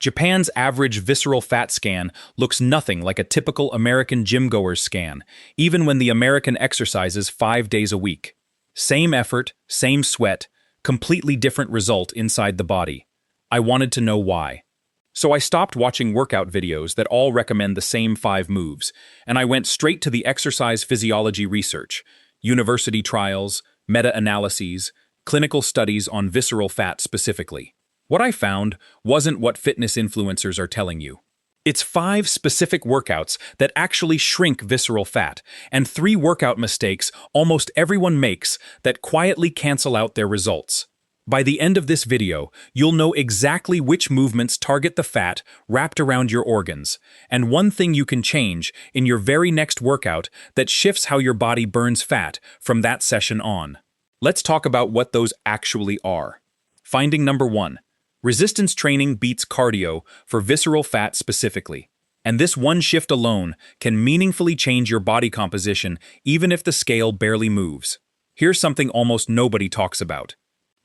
Japan's average visceral fat scan looks nothing like a typical American gym-goer's scan, even when the American exercises 5 days a week. Same effort, same sweat, completely different result inside the body. I wanted to know why. So I stopped watching workout videos that all recommend the same 5 moves, and I went straight to the exercise physiology research, university trials, meta-analyses, clinical studies on visceral fat specifically. What I found wasn't what fitness influencers are telling you. It's 5 specific workouts that actually shrink visceral fat, and 3 workout mistakes almost everyone makes that quietly cancel out their results. By the end of this video, you'll know exactly which movements target the fat wrapped around your organs, and one thing you can change in your very next workout that shifts how your body burns fat from that session on. Let's talk about what those actually are. Finding number 1. Resistance training beats cardio for visceral fat specifically. And this one shift alone can meaningfully change your body composition even if the scale barely moves. Here's something almost nobody talks about.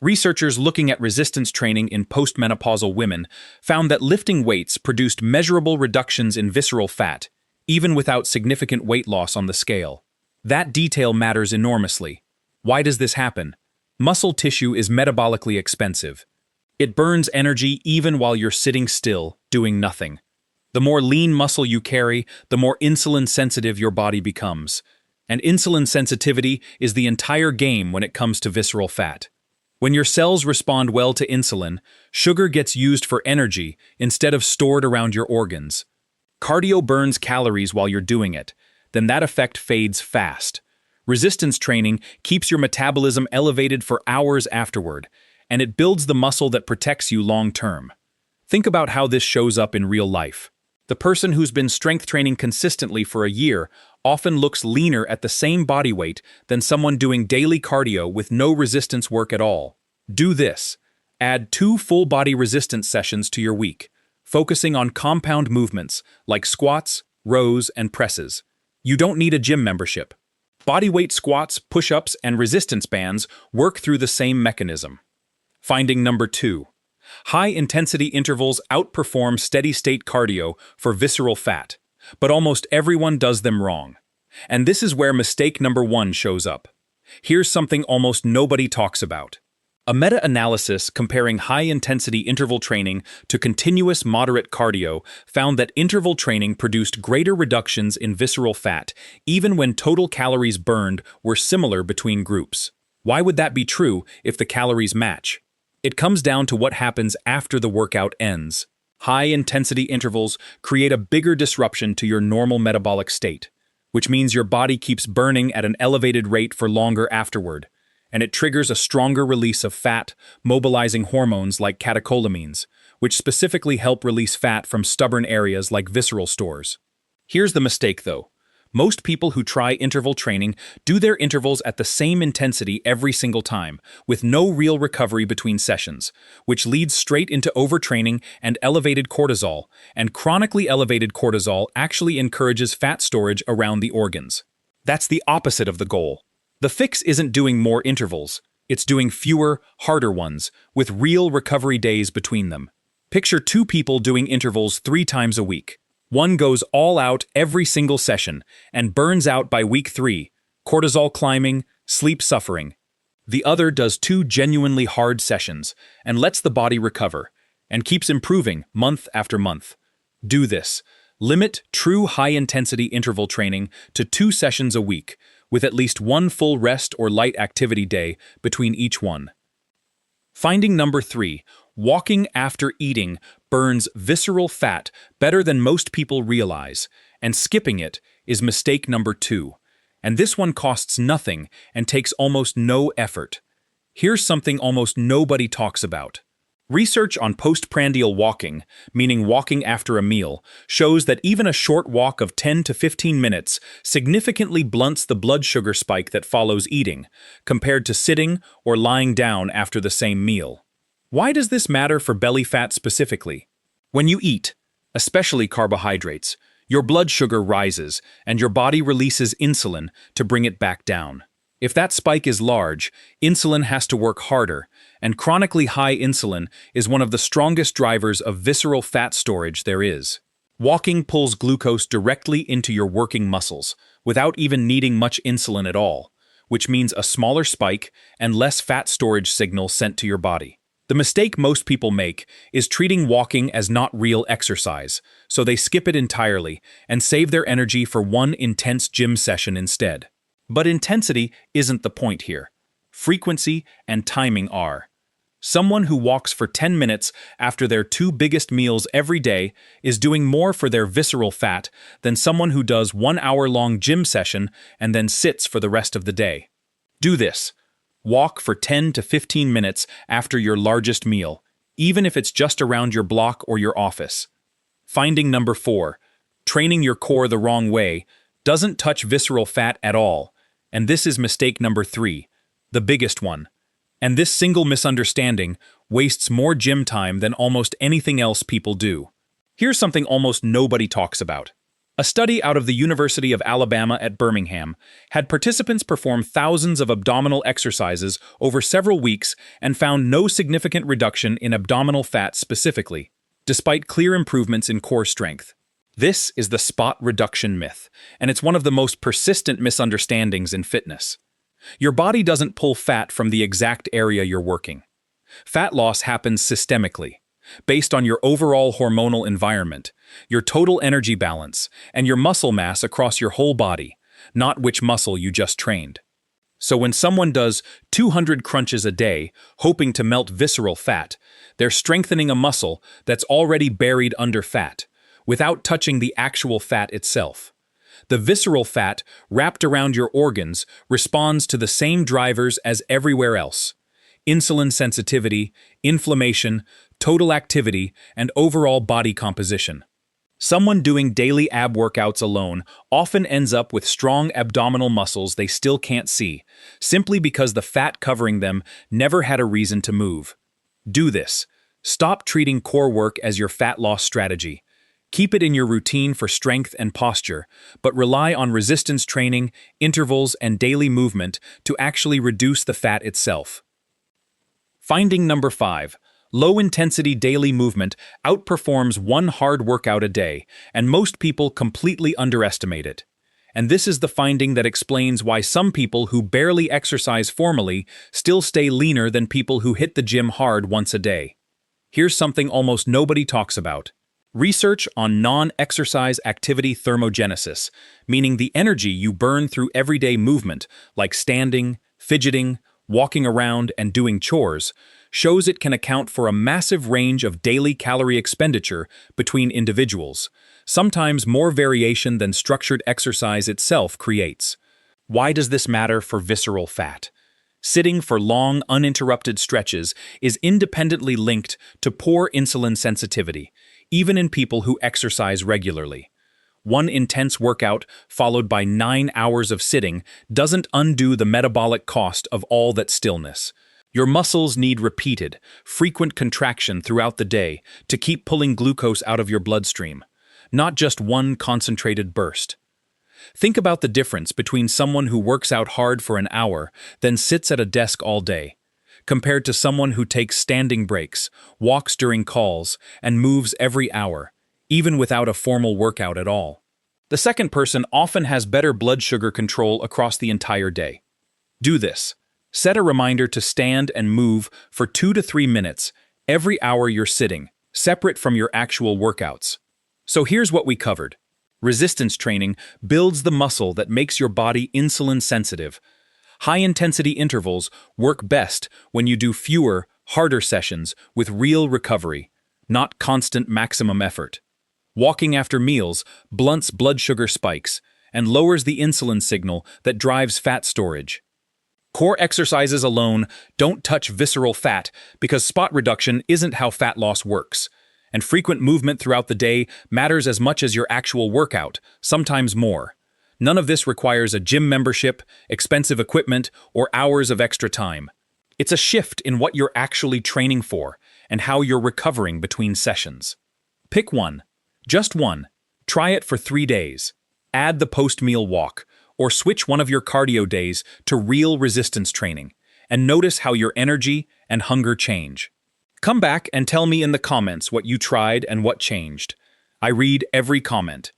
Researchers looking at resistance training in postmenopausal women found that lifting weights produced measurable reductions in visceral fat, even without significant weight loss on the scale. That detail matters enormously. Why does this happen? Muscle tissue is metabolically expensive. It burns energy even while you're sitting still, doing nothing. The more lean muscle you carry, the more insulin-sensitive your body becomes. And insulin sensitivity is the entire game when it comes to visceral fat. When your cells respond well to insulin, sugar gets used for energy instead of stored around your organs. Cardio burns calories while you're doing it, then that effect fades fast. Resistance training keeps your metabolism elevated for hours afterward, and it builds the muscle that protects you long-term. Think about how this shows up in real life. The person who's been strength training consistently for a year often looks leaner at the same body weight than someone doing daily cardio with no resistance work at all. Do this. Add 2 full-body resistance sessions to your week, focusing on compound movements like squats, rows, and presses. You don't need a gym membership. Bodyweight squats, push-ups, and resistance bands work through the same mechanism. Finding number 2. High-intensity intervals outperform steady-state cardio for visceral fat, but almost everyone does them wrong. And this is where mistake number 1 shows up. Here's something almost nobody talks about. A meta-analysis comparing high-intensity interval training to continuous moderate cardio found that interval training produced greater reductions in visceral fat, even when total calories burned were similar between groups. Why would that be true if the calories match? It comes down to what happens after the workout ends. High-intensity intervals create a bigger disruption to your normal metabolic state, which means your body keeps burning at an elevated rate for longer afterward, and it triggers a stronger release of fat, mobilizing hormones like catecholamines, which specifically help release fat from stubborn areas like visceral stores. Here's the mistake, though. Most people who try interval training do their intervals at the same intensity every single time, with no real recovery between sessions, which leads straight into overtraining and elevated cortisol, and chronically elevated cortisol actually encourages fat storage around the organs. That's the opposite of the goal. The fix isn't doing more intervals, it's doing fewer, harder ones, with real recovery days between them. Picture 2 people doing intervals 3 times a week. One goes all out every single session and burns out by week 3, cortisol climbing, sleep suffering. The other does 2 genuinely hard sessions and lets the body recover, and keeps improving month after month. Do this. Limit true high-intensity interval training to 2 sessions a week, with at least 1 full rest or light activity day between each one. Finding number 3. Walking after eating burns visceral fat better than most people realize, and skipping it is mistake number 2. And this one costs nothing and takes almost no effort. Here's something almost nobody talks about. Research on postprandial walking, meaning walking after a meal, shows that even a short walk of 10 to 15 minutes significantly blunts the blood sugar spike that follows eating, compared to sitting or lying down after the same meal. Why does this matter for belly fat specifically? When you eat, especially carbohydrates, your blood sugar rises and your body releases insulin to bring it back down. If that spike is large, insulin has to work harder, and chronically high insulin is one of the strongest drivers of visceral fat storage there is. Walking pulls glucose directly into your working muscles, without even needing much insulin at all, which means a smaller spike and less fat storage signal sent to your body. The mistake most people make is treating walking as not real exercise, so they skip it entirely and save their energy for one intense gym session instead. But intensity isn't the point here. Frequency and timing are. Someone who walks for 10 minutes after their two biggest meals every day is doing more for their visceral fat than someone who does 1 hour-long gym session and then sits for the rest of the day. Do this. Walk for 10 to 15 minutes after your largest meal, even if it's just around your block or your office. Finding number 4. Training your core the wrong way doesn't touch visceral fat at all, and this is mistake number 3, the biggest one. And this single misunderstanding wastes more gym time than almost anything else people do. Here's something almost nobody talks about. A study out of the University of Alabama at Birmingham had participants perform thousands of abdominal exercises over several weeks and found no significant reduction in abdominal fat specifically, despite clear improvements in core strength. This is the spot reduction myth, and it's one of the most persistent misunderstandings in fitness. Your body doesn't pull fat from the exact area you're working. Fat loss happens systemically, based on your overall hormonal environment, your total energy balance, and your muscle mass across your whole body, not which muscle you just trained. So when someone does 200 crunches a day, hoping to melt visceral fat, they're strengthening a muscle that's already buried under fat, without touching the actual fat itself. The visceral fat, wrapped around your organs, responds to the same drivers as everywhere else: insulin sensitivity, inflammation, total activity, and overall body composition. Someone doing daily ab workouts alone often ends up with strong abdominal muscles they still can't see, simply because the fat covering them never had a reason to move. Do this. Stop treating core work as your fat loss strategy. Keep it in your routine for strength and posture, but rely on resistance training, intervals, and daily movement to actually reduce the fat itself. Finding number 5. Low-intensity daily movement outperforms one hard workout a day, and most people completely underestimate it. And this is the finding that explains why some people who barely exercise formally still stay leaner than people who hit the gym hard once a day. Here's something almost nobody talks about. Research on non-exercise activity thermogenesis, meaning the energy you burn through everyday movement, like standing, fidgeting, walking around, and doing chores, shows it can account for a massive range of daily calorie expenditure between individuals, sometimes more variation than structured exercise itself creates. Why does this matter for visceral fat? Sitting for long, uninterrupted stretches is independently linked to poor insulin sensitivity, even in people who exercise regularly. One intense workout followed by 9 hours of sitting doesn't undo the metabolic cost of all that stillness. Your muscles need repeated, frequent contraction throughout the day to keep pulling glucose out of your bloodstream, not just one concentrated burst. Think about the difference between someone who works out hard for an hour, then sits at a desk all day, compared to someone who takes standing breaks, walks during calls, and moves every hour, even without a formal workout at all. The second person often has better blood sugar control across the entire day. Do this. Set a reminder to stand and move for 2 to 3 minutes every hour you're sitting, separate from your actual workouts. So here's what we covered. Resistance training builds the muscle that makes your body insulin sensitive. High-intensity intervals work best when you do fewer, harder sessions with real recovery, not constant maximum effort. Walking after meals blunts blood sugar spikes and lowers the insulin signal that drives fat storage. Core exercises alone don't touch visceral fat because spot reduction isn't how fat loss works. And frequent movement throughout the day matters as much as your actual workout, sometimes more. None of this requires a gym membership, expensive equipment, or hours of extra time. It's a shift in what you're actually training for and how you're recovering between sessions. Pick one. Just one. Try it for 3 days. Add the post-meal walk, or switch one of your cardio days to real resistance training, and notice how your energy and hunger change. Come back and tell me in the comments what you tried and what changed. I read every comment,